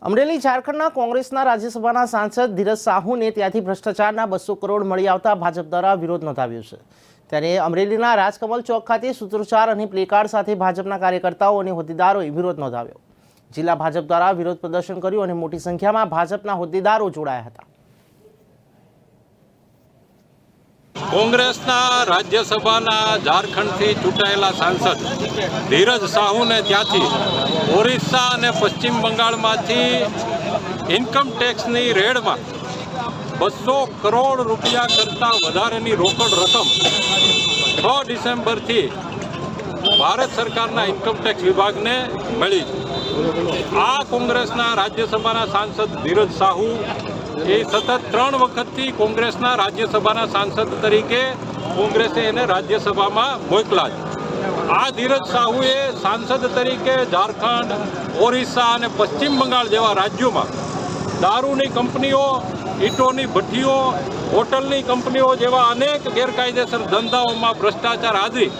અમરેલી ઝારખંડના કોંગ્રેસના રાજ્યસભાના સાંસદ ધીરજ સાહુને ત્યાંથી ભ્રષ્ટાચારના 200 કરોડ મળી આવતા ભાજપ દ્વારા વિરોધ નોંધાવ્યો છે। ત્યારે અમરેલીના રાજકમલ ચોક ખાતે સૂત્રોચ્ચાર અને પ્લેકાર્ડ સાથે ભાજપના કાર્યકર્તાઓ અને હોદ્દેદારોએ વિરોધ નોંધાવ્યો। જિલ્લા ભાજપ દ્વારા વિરોધ પ્રદર્શન કર્યું અને મોટી સંખ્યામાં ભાજપના હોદ્દેદારો જોડાયા હતા। કોંગ્રેસના રાજ્યસભાના ઝારખંડથી ચૂંટાયેલા સાંસદ ધીરજ સાહુને ત્યાંથી ઓરિસ્સા અને પશ્ચિમ બંગાળમાંથી ઇન્કમ ટેક્સની રેડમાં 200 કરોડ રૂપિયા કરતાં વધારેની રોકડ રકમ 6 ડિસેમ્બરથી ભારત સરકારના ઇન્કમ ટેક્સ વિભાગને મળી। આ કોંગ્રેસના રાજ્યસભાના સાંસદ ધીરજ સાહુ એ સતત 3 વખતથી કોંગ્રેસના રાજ્યસભાના સાંસદ તરીકે કોંગ્રેસે એને રાજ્યસભામાં મોકલ્યા। આ ધીરજ સાહુએ સાંસદ તરીકે ઝારખંડ, ઓરિસ્સા અને પશ્ચિમ બંગાળ જેવા રાજ્યોમાં દારૂની કંપનીઓ, ઈંટોની ભઠ્ઠીઓ, હોટલની કંપનીઓ જેવા અનેક ગેરકાયદેસર ધંધાઓમાં ભ્રષ્ટાચાર આદરી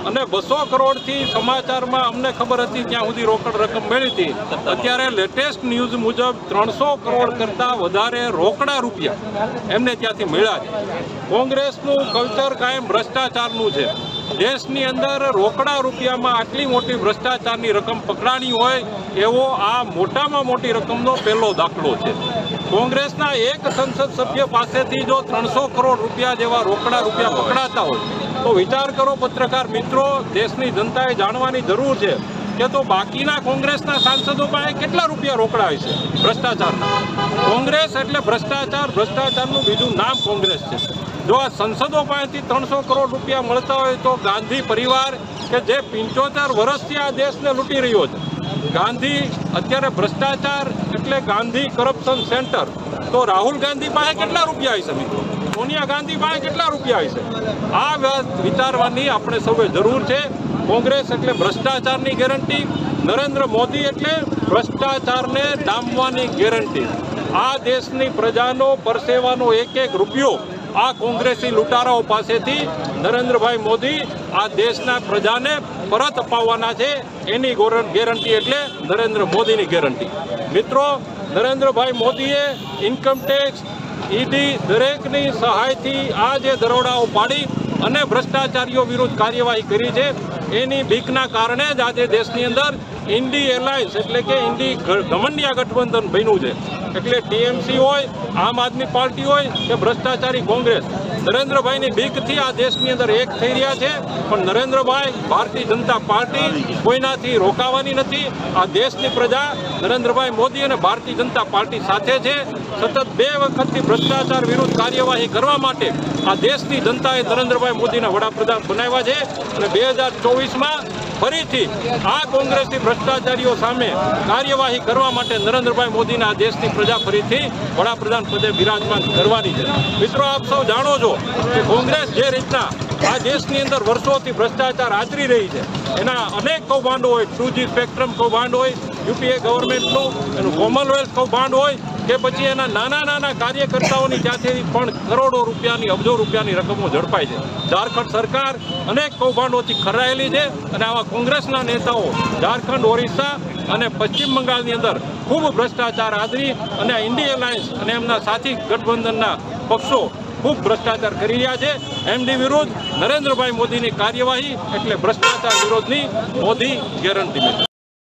અને 200 કરોડથી સમાચારમાં અમને ખબર હતી ત્યાં સુધી રોકડ રકમ મળી હતી। અત્યારે લેટેસ્ટ ન્યૂઝ મુજબ 300 કરોડ કરતાં વધારે રોકડા રૂપિયા એમને ત્યાંથી મળ્યા છે। કોંગ્રેસનું કલ્ચર કાયમ ભ્રષ્ટાચારનું છે। દેશની અંદર રોકડા રૂપિયામાં આટલી મોટી ભ્રષ્ટાચારની રકમ પકડાણી હોય એવો આ મોટામાં મોટી રકમનો પહેલો દાખલો છે। કોંગ્રેસના એક સંસદ સભ્ય પાસેથી જો 300 કરોડ રૂપિયા જેવા રોકડા રૂપિયા પકડાતા હોય તો વિચાર કરો પત્રકાર મિત્રો, દેશની જનતાએ જાણવાની જરૂર છે કે તો બાકીના કોંગ્રેસના સાંસદો પાસે કેટલા રૂપિયા રોકડા હોય છે ભ્રષ્ટાચારના। કોંગ્રેસ એટલે ભ્રષ્ટાચાર, ભ્રષ્ટાચારનું બીજું નામ કોંગ્રેસ છે। જો આ સંસદો પાસેથી 300 કરોડ રૂપિયા મળતા હોય તો ગાંધી પરિવાર કે જે 75 વર્ષથી આ દેશને લૂંટી રહ્યો છે, ગાંધી અત્યારે ભ્રષ્ટાચાર એટલે ગાંધી કરપ્શન સેન્ટર, તો રાહુલ ગાંધી પાસે કેટલા રૂપિયા હશે મિત્રો? સોનિયા ગાંધી પાસે કેટલા રૂપિયા હશે? આ વિચારવાની આપણે સૌએ જરૂર છે। કોંગ્રેસ એટલે ભ્રષ્ટાચારની ગેરંટી, નરેન્દ્ર મોદી એટલે ભ્રષ્ટાચારને ડામવાની ગેરંટી। આ દેશની પ્રજાનો પરસેવાનો એક એક રૂપિયો આ કોંગ્રેસી લૂંટારાઓ પાસેથી નરેન્દ્રભાઈ મોદી આ દેશના પ્રજાને પરત અપાવવાના છે। એની ગેરંટી એટલે નરેન્દ્ર મોદીની ગેરંટી। મિત્રો, નરેન્દ્રભાઈ મોદીએ ઇન્કમ ટેક્સ, ઈડી દરેકની સહાયથી આ જે દરોડાઓ પાડી અને ભ્રષ્ટાચારીઓ વિરુદ્ધ કાર્યવાહી કરી છે, એની બીકના કારણે જ આજે દેશની અંદર ઇન્ડી એલાયન્સ એટલે કે ઇન્ડી ગમંડિયા ગઠબંધન બન્યું છે। એટલે ટીએમસી હોય, આમ આદમી પાર્ટી હોય કે ભ્રષ્ટાચારી કોંગ્રેસ, નરેન્દ્રભાઈની બીકથી આ દેશની અંદર એક થઈ રહ્યા છે। પણ નરેન્દ્રભાઈ, ભારતીય જનતા પાર્ટી કોઈનાથી રોકાવાની નથી। આ દેશની પ્રજા નરેન્દ્રભાઈ મોદી અને ભારતીય જનતા પાર્ટી સાથે છે। સતત 2 વખતથી ભ્રષ્ટાચાર વિરુદ્ધ કાર્યવાહી કરવા માટે આ દેશની જનતાએ નરેન્દ્રભાઈ મોદીને વડાપ્રધાન બનાવ્યા છે અને 2024માં ફરીથી આ કોંગ્રેસી ભ્રષ્ટાચારીઓ સામે કાર્યવાહી કરવા માટે નરેન્દ્રભાઈ મોદીને આ દેશની પ્રજા ફરીથી વડાપ્રધાન પદે બિરાજમાન કરવાની છે। મિત્રો, આપ સૌ જાણો છો કે કોંગ્રેસ જે રીતના આ દેશની અંદર વર્ષોથી ભ્રષ્ટાચાર આચરી રહી છે, એના અનેક કૌભાંડો હોય, 2G સ્પેક્ટ્રમ કૌભાંડ હોય, યુપીએ ગવર્મેન્ટનું એનું કોમનવેલ્થ કૌભાંડ હોય કે પછી એના નાના નાના કાર્યકર્તાઓની ત્યાંથી પણ કરોડો રૂપિયાની, અબજો રૂપિયાની રકમો ઝડપાય છે। ઝારખંડ સરકાર અનેક કૌભાંડોથી ખરાયેલી છે અને આવા કોંગ્રેસના નેતાઓ ઝારખંડ, ઓરિસ્સા અને પશ્ચિમ બંગાળની અંદર ખૂબ ભ્રષ્ટાચાર આદરી અને આ ઇન્ડી એલાયન્સ અને એમના સાથી ગઠબંધનના પક્ષો ખૂબ ભ્રષ્ટાચાર કરી રહ્યા છે। એમની વિરુદ્ધ નરેન્દ્રભાઈ મોદીની કાર્યવાહી એટલે ભ્રષ્ટાચાર વિરોધની મોદી ગેરંટી।